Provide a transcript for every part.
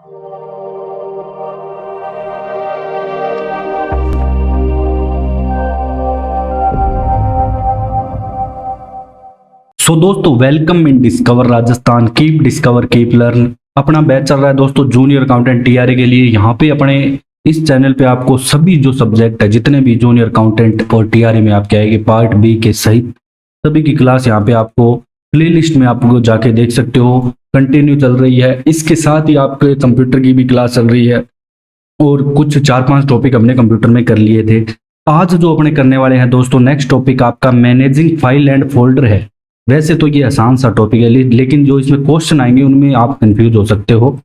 सो दोस्तों, welcome in discover Rajasthan. Keep discover keep learn. अपना batch चल रहा है दोस्तों जूनियर अकाउंटेंट टीआरए के लिए। यहाँ पे अपने इस चैनल पे आपको सभी जो सब्जेक्ट है, जितने भी जूनियर अकाउंटेंट और टीआरए में आपके आएंगे पार्ट बी के सहित सभी की क्लास यहाँ पे आपको प्लेलिस्ट में आपको जाके देख सकते हो, कंटिन्यू चल रही है। इसके साथ ही आपके कंप्यूटर की भी क्लास चल रही है और कुछ 4-5 टॉपिक हमने कंप्यूटर में कर लिए थे। आज जो अपने करने वाले हैं दोस्तों, नेक्स्ट टॉपिक आपका मैनेजिंग फाइल एंड फोल्डर है। वैसे तो ये आसान सा टॉपिक है, लेकिन जो इसमें क्वेश्चन आएंगे उनमें आप कंफ्यूज हो सकते हो।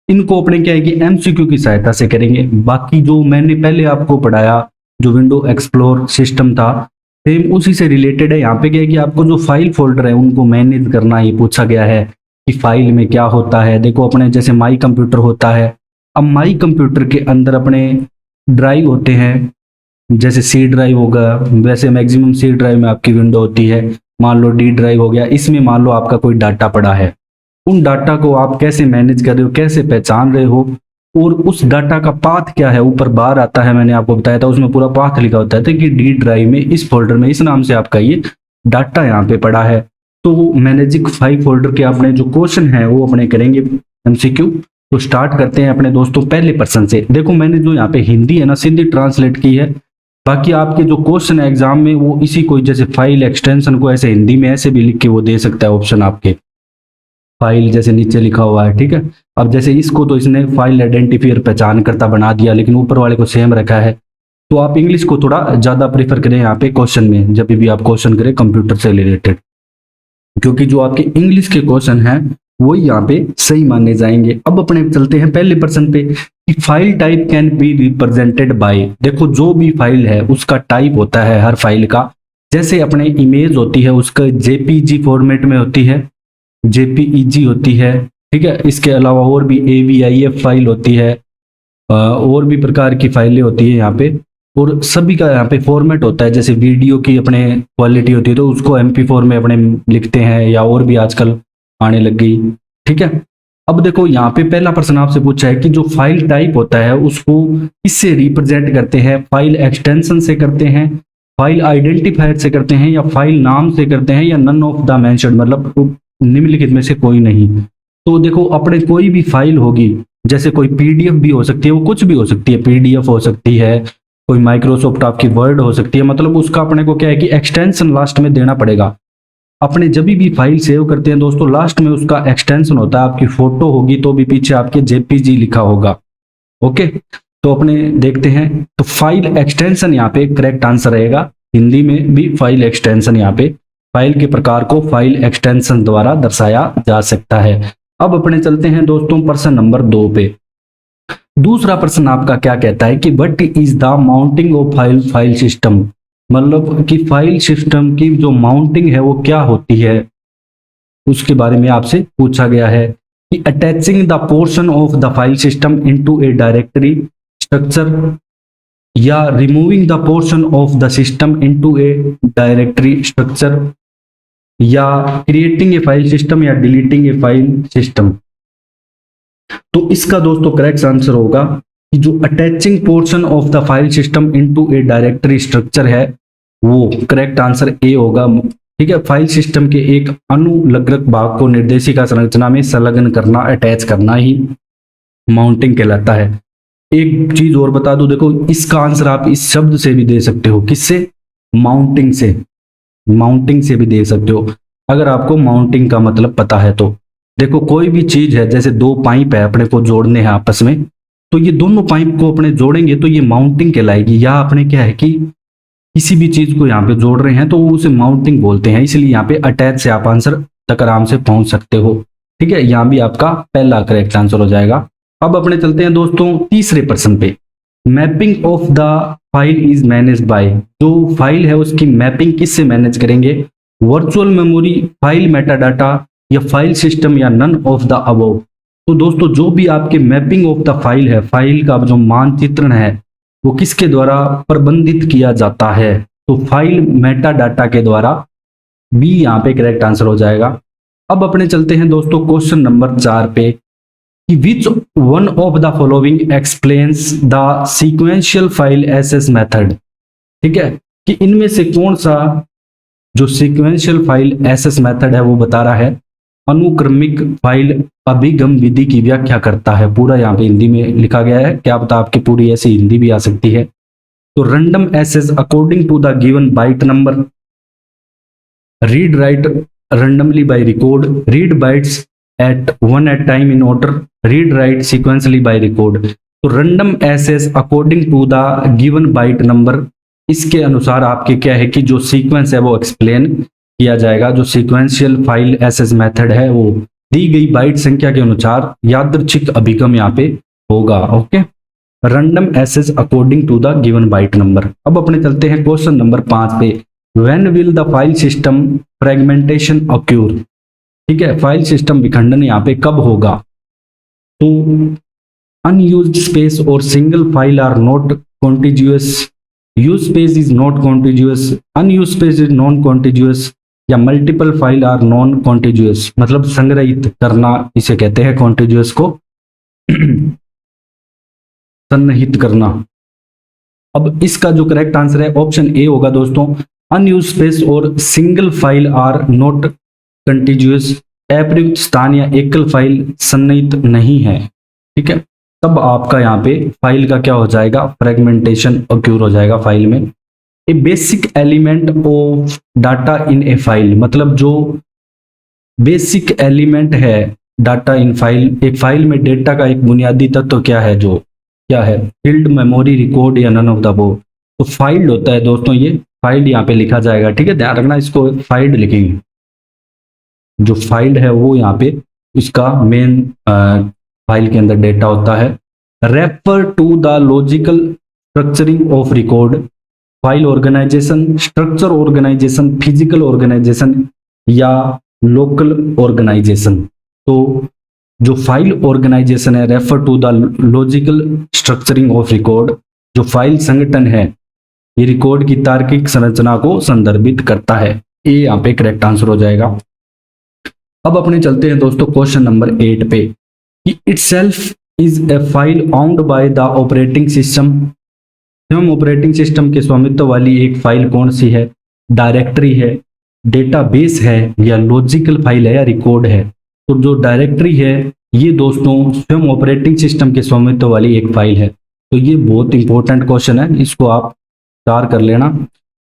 इनको अपने क्या है कि एमसीक्यू की सहायता से करेंगे। बाकी जो मैंने पहले आपको पढ़ाया, जो विंडो एक्सप्लोर सिस्टम था, सेम उसी से रिलेटेड है। यहाँ पे क्या है कि आपको जो फाइल फोल्डर है उनको मैनेज करना ही पूछा गया है कि फाइल में क्या होता है। देखो, अपने जैसे माई कंप्यूटर होता है। अब माई कंप्यूटर के अंदर अपने ड्राइव होते हैं, जैसे सी ड्राइव होगा, वैसे मैक्सिमम सी ड्राइव में आपकी विंडो होती है। मान लो डी ड्राइव हो गया, इसमें मान लो आपका कोई डाटा पड़ा है। उन डाटा को आप कैसे मैनेज कर रहे हो, कैसे पहचान रहे हो, और उस डाटा का पाथ क्या है, ऊपर बार आता है, मैंने आपको बताया था, उसमें पूरा पाथ लिखा होता है कि डी ड्राइव में इस फोल्डर में इस नाम से आपका ये डाटा यहाँ पे पड़ा है। तो मैनेजिंग फाइल फोल्डर के अपने जो क्वेश्चन है वो अपने करेंगे एमसीक्यू। तो स्टार्ट करते हैं अपने दोस्तों पहले पर्सन से। देखो, मैंने जो यहाँ पे हिंदी है ना, सिंधी ट्रांसलेट की है। बाकी आपके जो क्वेश्चन है एग्जाम में वो इसी को, जैसे फाइल एक्सटेंशन को ऐसे हिंदी में ऐसे भी लिख के वो दे सकता है ऑप्शन आपके, फाइल जैसे नीचे लिखा हुआ है, ठीक है। अब जैसे इसको तो इसने फाइल आइडेंटिफायर पहचान करता बना दिया, लेकिन ऊपर वाले को सेम रखा है। तो आप इंग्लिश को थोड़ा ज्यादा प्रेफर करें यहाँ पे क्वेश्चन में, जब भी आप क्वेश्चन करें कंप्यूटर से रिलेटेड, क्योंकि जो आपके इंग्लिश के क्वेश्चन हैं वही यहाँ पे सही माने जाएंगे। अब अपने चलते हैं पहले पर्सन पे कि file type can be represented by. देखो, जो भी फाइल है उसका टाइप होता है हर फाइल का। जैसे अपने इमेज होती है उसका जेपीजी फॉर्मेट में होती है, जेपीईजी होती है, ठीक है। इसके अलावा और भी एवीआईएफ फाइल होती है, और भी प्रकार की फाइलें होती है यहाँ पे, और सभी का यहाँ पे फॉर्मेट होता है। जैसे वीडियो की अपने क्वालिटी होती है तो उसको MP4 में अपने लिखते हैं, या और भी आजकल आने लग गई, ठीक है। अब देखो, यहाँ पे पहला प्रश्न आपसे पूछा है कि जो फाइल टाइप होता है उसको किससे रिप्रेजेंट करते हैं, फाइल एक्सटेंशन से करते हैं, फाइल आइडेंटिफायर से करते हैं, या फाइल नाम से करते हैं, या नन ऑफ द मेंशन्ड, मतलब निम्नलिखित में से कोई नहीं। तो देखो, अपने कोई भी फाइल होगी, जैसे कोई पीडीएफ भी हो सकती है, वो कुछ भी हो सकती है, पीडीएफ हो सकती है, कोई माइक्रोसॉफ्ट आपकी वर्ड हो सकती है, मतलब उसका अपने को क्या है कि एक्सटेंशन लास्ट में देना पड़ेगा। अपने जब भी फाइल सेव करते हैं दोस्तों, लास्ट में उसका एक्सटेंशन होता है। आपकी फोटो होगी तो भी पीछे आपके जेपीजी लिखा होगा, ओके। तो अपने देखते हैं, तो फाइल एक्सटेंशन यहाँ पे करेक्ट आंसर रहेगा। हिंदी में भी फाइल एक्सटेंशन, यहाँ पे फाइल के प्रकार को फाइल एक्सटेंशन द्वारा दर्शाया जा सकता है। अब अपने चलते हैं दोस्तों प्रश्न नंबर 2 पे। दूसरा प्रश्न आपका क्या कहता है कि what is the mounting of file system, मतलब कि फाइल सिस्टम की जो माउंटिंग है वो क्या होती है, उसके बारे में आपसे पूछा गया है कि attaching the portion of the file system into a directory structure, या removing the portion of the system into a directory structure, या क्रिएटिंग ए फाइल सिस्टम, या डिलीटिंग ए फाइल सिस्टम। तो इसका दोस्तों करेक्ट आंसर होगा कि जो attaching portion of the file system into a directory structure है वो करेक्ट आंसर ए होगा, ठीक है। फाइल सिस्टम के एक अनुलग्नक भाग को निर्देशिका संरचना में संलग्न करना, अटैच करना ही माउंटिंग कहलाता है। एक चीज और बता दूं, देखो इसका आंसर आप इस शब्द से भी दे सकते हो, किससे, माउंटिंग से, माउंटिंग से भी दे सकते हो अगर आपको माउंटिंग का मतलब पता है तो। देखो, कोई भी चीज है, जैसे 2 पाइप है अपने को जोड़ने हैं आपस में, तो ये दोनों पाइप को अपने जोड़ेंगे तो ये माउंटिंग कहलाएगी। या अपने क्या है कि किसी भी चीज को यहाँ पे जोड़ रहे हैं तो उसे माउंटिंग बोलते हैं, इसलिए यहाँ पे अटैच से आप आंसर तक आराम से पहुंच सकते हो, ठीक है। यहाँ भी आपका पहला करेक्ट आंसर हो जाएगा। अब अपने चलते हैं दोस्तों तीसरे प्रश्न पे। Mapping of the file is manage by, जो फाइल है उसकी मैपिंग किससे मैनेज करेंगे, वर्चुअल मेमोरी, फाइल मेटाडाटा, या फाइल सिस्टम, या नन ऑफ द अबव। तो दोस्तों, जो भी आपके मैपिंग ऑफ द फाइल है, फाइल का जो मानचित्रण है वो किसके द्वारा प्रबंधित किया जाता है, तो फाइल मेटाडाटा के द्वारा, बी यहाँ पे करेक्ट आंसर हो जाएगा। अब अपने चलते हैं दोस्तों क्वेश्चन नंबर 4 पे कि which one of the following explains the sequential file access method. ठीक है, कि इनमें से कौन सा जो सीक्वेंशियल फाइल एसेस मेथड है वो बता रहा है अनुक्रमिक फाइल अभिगम विधि की व्याख्या करता है। पूरा यहाँ पे हिंदी में लिखा गया है, क्या पता आपकी पूरी ऐसी हिंदी भी आ सकती है। तो random access according to the given byte number, read write randomly by record, read bytes at one at time in order, read write sequentially by record। तो random access according to the given byte number, इसके अनुसार आपके क्या है कि जो sequence है वो एक्सप्लेन किया जाएगा। जो सीक्वेंशियल फाइल एसेस मेथड है वो दी गई बाइट संख्या के अनुसार यादृच्छिक अभिगम यहाँ पे होगा। Okay, random access according to the given byte number. अब अपने चलते हैं क्वेश्चन नंबर 5 पे। When will the file system fragmentation occur? ठीक है, फाइल सिस्टम विखंडन यहाँ पे कब होगा? तो unused space और single file are not contiguous, used space is not contiguous, unused space is non contiguous, या multiple file are non contiguous, मतलब संग्रहित करना इसे कहते हैं, contiguous को सन्निहित करना। अब इसका जो करेक्ट आंसर है ऑप्शन ए होगा दोस्तों, अनयूज स्पेस और single file are not continuous, अप्रयुक्त स्थान या एकल फाइल सन्निहित नहीं है। ठीक है, तब आपका यहाँ पे फाइल का क्या हो जाएगा, फ्रेगमेंटेशन ऑक्यूर हो जाएगा फाइल में। A basic element of data in a file, मतलब जो बेसिक एलिमेंट है डाटा इन फाइल, एक फाइल में डेटा का एक बुनियादी तत्व क्या है, जो क्या है, फील्ड, मेमोरी, रिकॉर्ड या नन ऑफ द अबव। तो फाइल होता है दोस्तों, ये फाइल यहाँ पे लिखा जाएगा। ठीक है, ध्यान रखना, इसको फाइल लिखेंगे। जो फाइल है वो यहाँ पे इसका मेन फाइल के अंदर डेटा होता है। Refer to the logical structuring of record, file organisation, structure organisation, physical organisation या लोकल ऑर्गेनाइजेशन। तो जो फाइल ऑर्गेनाइजेशन है, refer to the logical structuring of record, जो फाइल संगठन है ये रिकॉर्ड की तार्किक संरचना को संदर्भित करता है। ये यहाँ पे करेक्ट आंसर हो जाएगा। अब अपने चलते हैं दोस्तों क्वेश्चन नंबर 8 पे, कि itself is a file owned by the operating system. हम ऑपरेटिंग सिस्टम के स्वामित्व वाली एक फाइल कौन सी है, डायरेक्टरी है, डेटाबेस है, या लॉजिकल फाइल है, या रिकॉर्ड है। तो जो डायरेक्टरी है ये दोस्तों स्वयं ऑपरेटिंग सिस्टम के स्वामित्व वाली एक फाइल है। तो ये बहुत इंपॉर्टेंट क्वेश्चन है, इसको आप तैयार कर लेना,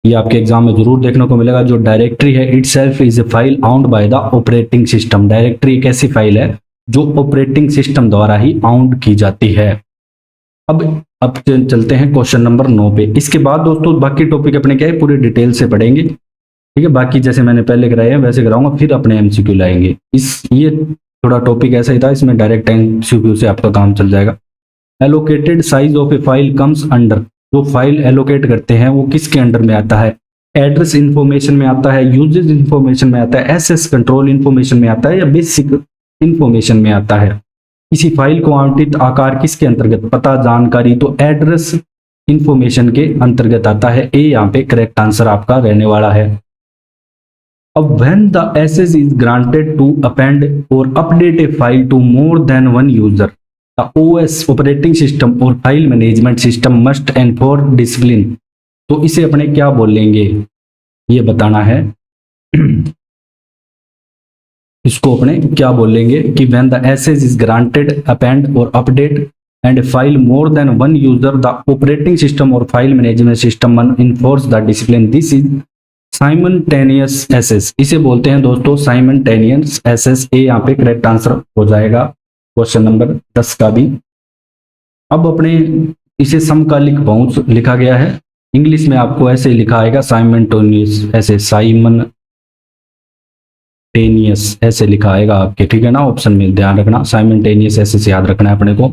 ये आपके एग्जाम में जरूर देखने को मिलेगा। जो डायरेक्टरी है, itself is a file आउंड by the operating system. Directory एक ऐसी फाइल है जो ऑपरेटिंग सिस्टम द्वारा ही आउंड की जाती है। अब चलते हैं क्वेश्चन नंबर 9 पे। इसके बाद दोस्तों बाकी टॉपिक अपने क्या है पूरे डिटेल से पढ़ेंगे। ठीक है, बाकी जैसे मैंने पहले कराए हैं वैसे कराऊंगा, फिर अपने एमसीक्यू लाएंगे। ये थोड़ा टॉपिक ऐसा ही था, इसमें डायरेक्ट एमसीक्यू से आपका काम चल जाएगा। Allocated size of A file comes under, जो फाइल एलोकेट करते हैं वो किसके अंडर में आता है, एड्रेस इंफॉर्मेशन में आता है, यूजेज इंफॉर्मेशन में आता है, एसेस कंट्रोल इंफॉर्मेशन में आता है, या बेसिक इंफॉर्मेशन में आता है। किसी फाइल को आवंटित आकार किसके अंतर्गत, पता जानकारी, तो एड्रेस इंफॉर्मेशन के अंतर्गत आता है। ए यहाँ पे करेक्ट आंसर आपका रहने वाला है। अब when the access is granted to append or update a file to more than one user, the OS operating system or file management system must enforce discipline. तो इसे अपने क्या बोलेंगे ये बताना है। इसको अपने क्या बोलेंगे कि when the access is granted append or update and file more than one user, the operating system or file management system enforce the discipline. This is simultaneous access. इसे बोलते हैं दोस्तों साइमल्टेनियस एक्सेस। ए यहाँ पे करेक्ट आंसर हो जाएगा question number 10 का भी। अब अपने इसे समकालिक पहुंच लिखा गया है, इंग्लिश में आपको ऐसे लिखा आएगा साइमल्टेनियस, ऐसे साइमल्टेनियस ऐसे लिखा आएगा आपके, ठीक है ना। ऑप्शन में ध्यान रखना, साइमल्टेनियस ऐसे से याद रखना है अपने को,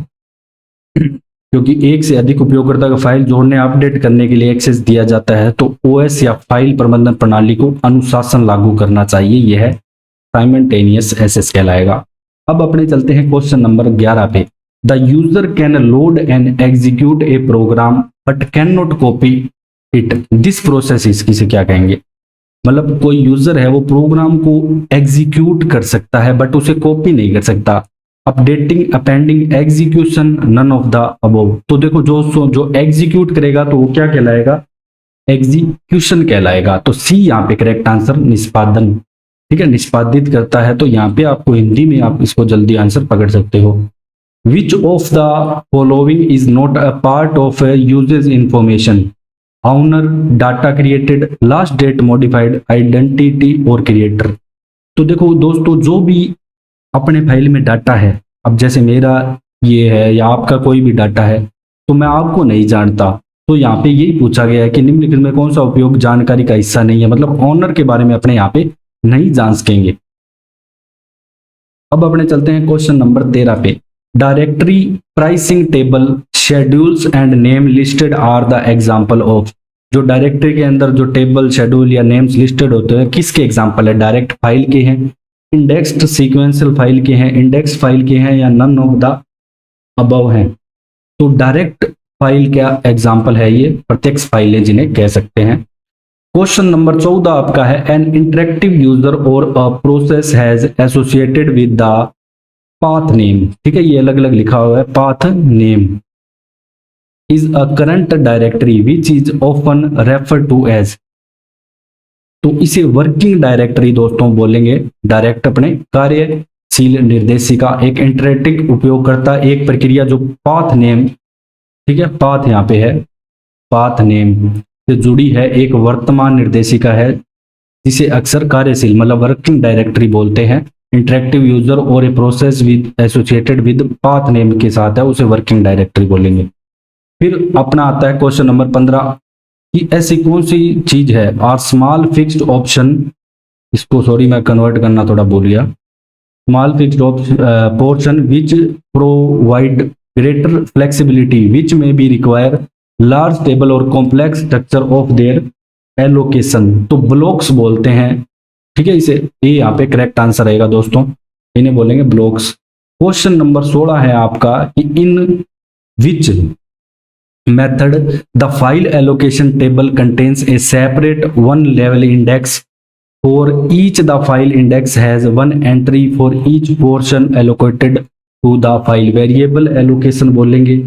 क्योंकि एक से अधिक उपयोगकर्ता का फाइल जोड़ने अपडेट करने के लिए एक्सेस दिया जाता है तो ओएस या फाइल प्रबंधन प्रणाली को अनुशासन लागू करना चाहिए, यह है साइमल्टेनियस एक्सेस कहलाएगा। अब अपने चलते हैं क्वेश्चन नंबर 11 पे। The user can load and execute a program but can not copy it, this process इसकी क्या कहेंगे। मतलब कोई यूजर है वो प्रोग्राम को एग्जीक्यूट कर सकता है बट उसे कॉपी नहीं कर सकता। Updating, appending, execution, none of the above. तो देखो जो एग्जीक्यूट करेगा तो वो क्या कहलाएगा, एग्जीक्यूशन कहलाएगा। तो सी यहाँ पे करेक्ट आंसर, निष्पादन। ठीक है, निष्पादित करता है। तो यहाँ पे आपको हिंदी में आप इसको जल्दी आंसर पकड़ सकते हो। Which of the following is not a part of usage information, owner, data created, last date modified, identity और क्रिएटर। तो देखो दोस्तों, जो भी अपने फाइल में डाटा है, अब जैसे मेरा ये है या आपका कोई भी डाटा है, तो मैं आपको नहीं जानता, तो यहाँ पे यही पूछा गया है कि निम्नलिखित में कौन सा उपयोग जानकारी का हिस्सा नहीं है, मतलब ऑनर के बारे में अपने यहाँ पे नहीं जान सकेंगे। अब अपने चलते हैं क्वेश्चन नंबर 13 पे। Directory, pricing table, schedules and name listed are the example of. जो डायरेक्टरी के अंदर जो टेबल, शेड्यूल या नेम्स लिस्टेड होते हैं, किसके एग्जाम्पल है, डायरेक्ट फाइल के हैं, इंडेक्स्ड सीक्वेंशियल फाइल के हैं, इंडेक्स फाइल के हैं, या नन ऑफ द अबव हैं। तो डायरेक्ट फाइल क्या एग्जाम्पल है, ये प्रत्यक्ष फाइलें जिन्हें कह सकते हैं। क्वेश्चन नंबर 14 आपका है, एन इंटरेक्टिव यूजर और a process has associated with the path name. ठीक है, ये अलग अलग लिखा हुआ है, path name is a current directory which is often refer to as. तो इसे वर्किंग डायरेक्टरी दोस्तों बोलेंगे। डायरेक्ट अपने कार्यशील निर्देशिका, एक इंटरेक्टिव उपयोगकर्ता, एक प्रक्रिया जो पाथ नेम, ठीक है, पाथ यहाँ पे है, पाथ नेम से जुड़ी है, एक वर्तमान निर्देशिका है जिसे अक्सर कार्यशील मतलब वर्किंग डायरेक्टरी बोलते हैं। इंटरेक्टिव यूजर और a process with associated with path name के साथ है, उसे वर्किंग डायरेक्टरी बोलेंगे। फिर अपना आता है क्वेश्चन नंबर 15 कि ऐसी कौन सी चीज है, आर स्मॉल फिक्स्ड ऑप्शन, इसको सॉरी मैं कन्वर्ट करना थोड़ा भूल गया, small fixed portion which provide greater flexibility which may be require large table or complex structure of their allocation. तो ब्लॉक्स बोलते हैं। ठीक है, इसे ये यहाँ पे करेक्ट आंसर रहेगा दोस्तों, इन्हें बोलेंगे ब्लॉक्स। क्वेश्चन नंबर 16 है आपका कि in which method the file allocation table contains a separate one level index for each, the file index has one entry for each portion allocated to the file. Variable allocation बोलेंगे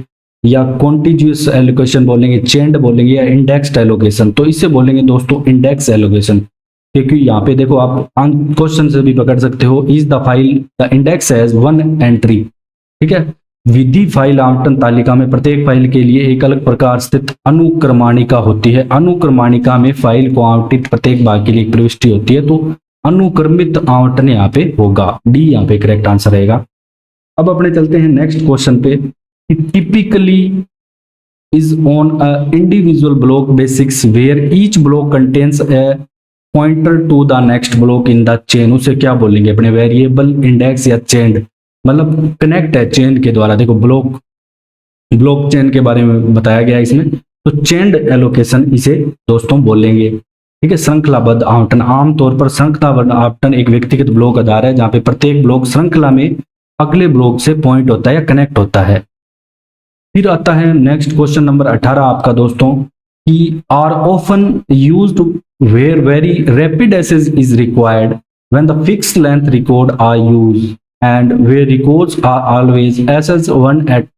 या continuous allocation बोलेंगे, चेंड बोलेंगे, या indexed allocation. तो इसे बोलेंगे दोस्तों index allocation, क्योंकि यहाँ पे देखो आप क्वेश्चन से भी पकड़ सकते हो, is the file the index has one entry. ठीक है, विधि फाइल आवंटन तालिका में प्रत्येक फाइल के लिए एक अलग प्रकार स्थित अनुक्रमाणिका होती है। अनुक्रमाणिका में फाइल को आवंटित प्रत्येक भाग के लिए एक प्रविष्टि होती है, तो अनुक्रमित आवंटन यहाँ पे होगा, डी यहाँ पे करेक्ट आंसर रहेगा। अब अपने चलते हैं नेक्स्ट क्वेश्चन पे। Typically is on a individual block basics where each block contains a pointer to the next block in the chain. उसे क्या बोलेंगे अपने, वेरिएबल, इंडेक्स या चेंड, मतलब कनेक्ट है चेन के द्वारा। देखो ब्लॉक चेन के बारे में बताया गया है इसमें, तो चेंड एलोकेशन इसे दोस्तों बोलेंगे। ठीक है, श्रृंखलाबद्ध आवंटन, आमतौर पर श्रृंखलाबद्ध आवंटन एक व्यक्तिगत ब्लॉक आधार है जहां पे प्रत्येक ब्लॉक श्रृंखला में अगले ब्लॉक से पॉइंट होता है या कनेक्ट होता है। फिर आता है नेक्स्ट क्वेश्चन नंबर 18 आपका दोस्तों कि are often used where very rapid access is required when the fixed length record are used and where records are always access one at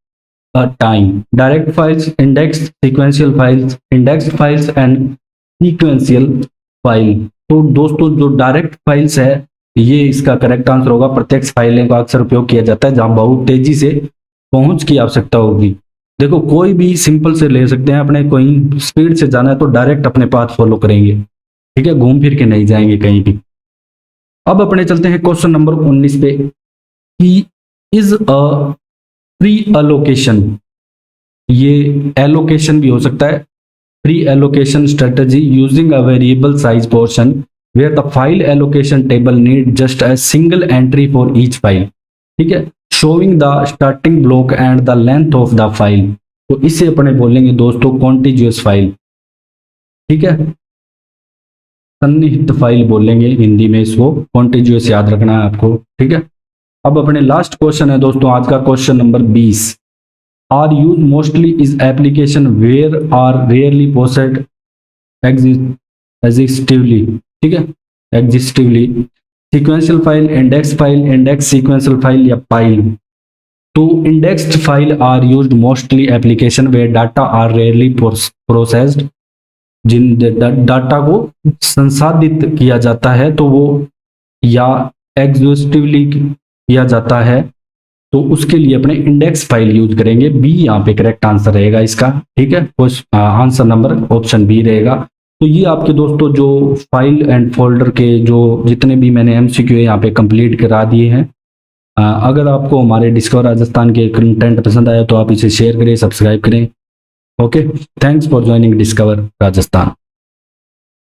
a time. Direct files, index sequential files, indexed files and sequential file. तो दोस्तों जो direct files है ये इसका correct answer होगा। प्रत्यक्ष फाइलें का अक्सर उपयोग किया जाता है जहां बहुत तेजी से पहुंच की आवश्यकता होगी। देखो कोई भी सिंपल से ले सकते हैं, अपने कोई स्पीड से जाना है तो डायरेक्ट अपने पाथ फॉलो करेंगे। ठीक है, घूम फिर के नहीं जाएंगे कहीं भी। अब अपने चलते हैं क्वेश्चन नंबर 19 पे कि इज अ प्री एलोकेशन, ये एलोकेशन भी हो सकता है, pre allocation strategy using a variable size portion where the file allocation table need just a single entry for each file. ठीक है, showing the starting block and the length of the file. तो इसे अपने बोलेंगे दोस्तों continuous file. ठीक है, सन्निहित फाइल बोलेंगे हिंदी में इसको, कॉन्टिन्यूअस याद रखना है आपको। ठीक है, अब अपने लास्ट क्वेश्चन है दोस्तों आज का, question number 20। Are use mostly is application where are rarely posed exhaustively. ठीक है, exhaustively sequential file, index sequential file या पाइल। तो indexed file are used mostly application where data are rarely processed, जिन डाटा को संसाधित किया जाता है तो वो या एग्जॉस्टिवली किया जाता है, तो उसके लिए अपने इंडेक्स फाइल यूज करेंगे। बी यहाँ पे करेक्ट आंसर रहेगा इसका, ठीक है। आंसर नंबर ऑप्शन बी रहेगा। तो ये आपके दोस्तों जो फाइल एंड फोल्डर के जो जितने भी मैंने एमसीक्यू यहाँ पे कंप्लीट करा दिए हैं। अगर आपको हमारे डिस्कवर राजस्थान के कंटेंट पसंद आया तो आप इसे शेयर करें, सब्सक्राइब करें। Okay, thanks for joining discover Rajasthan.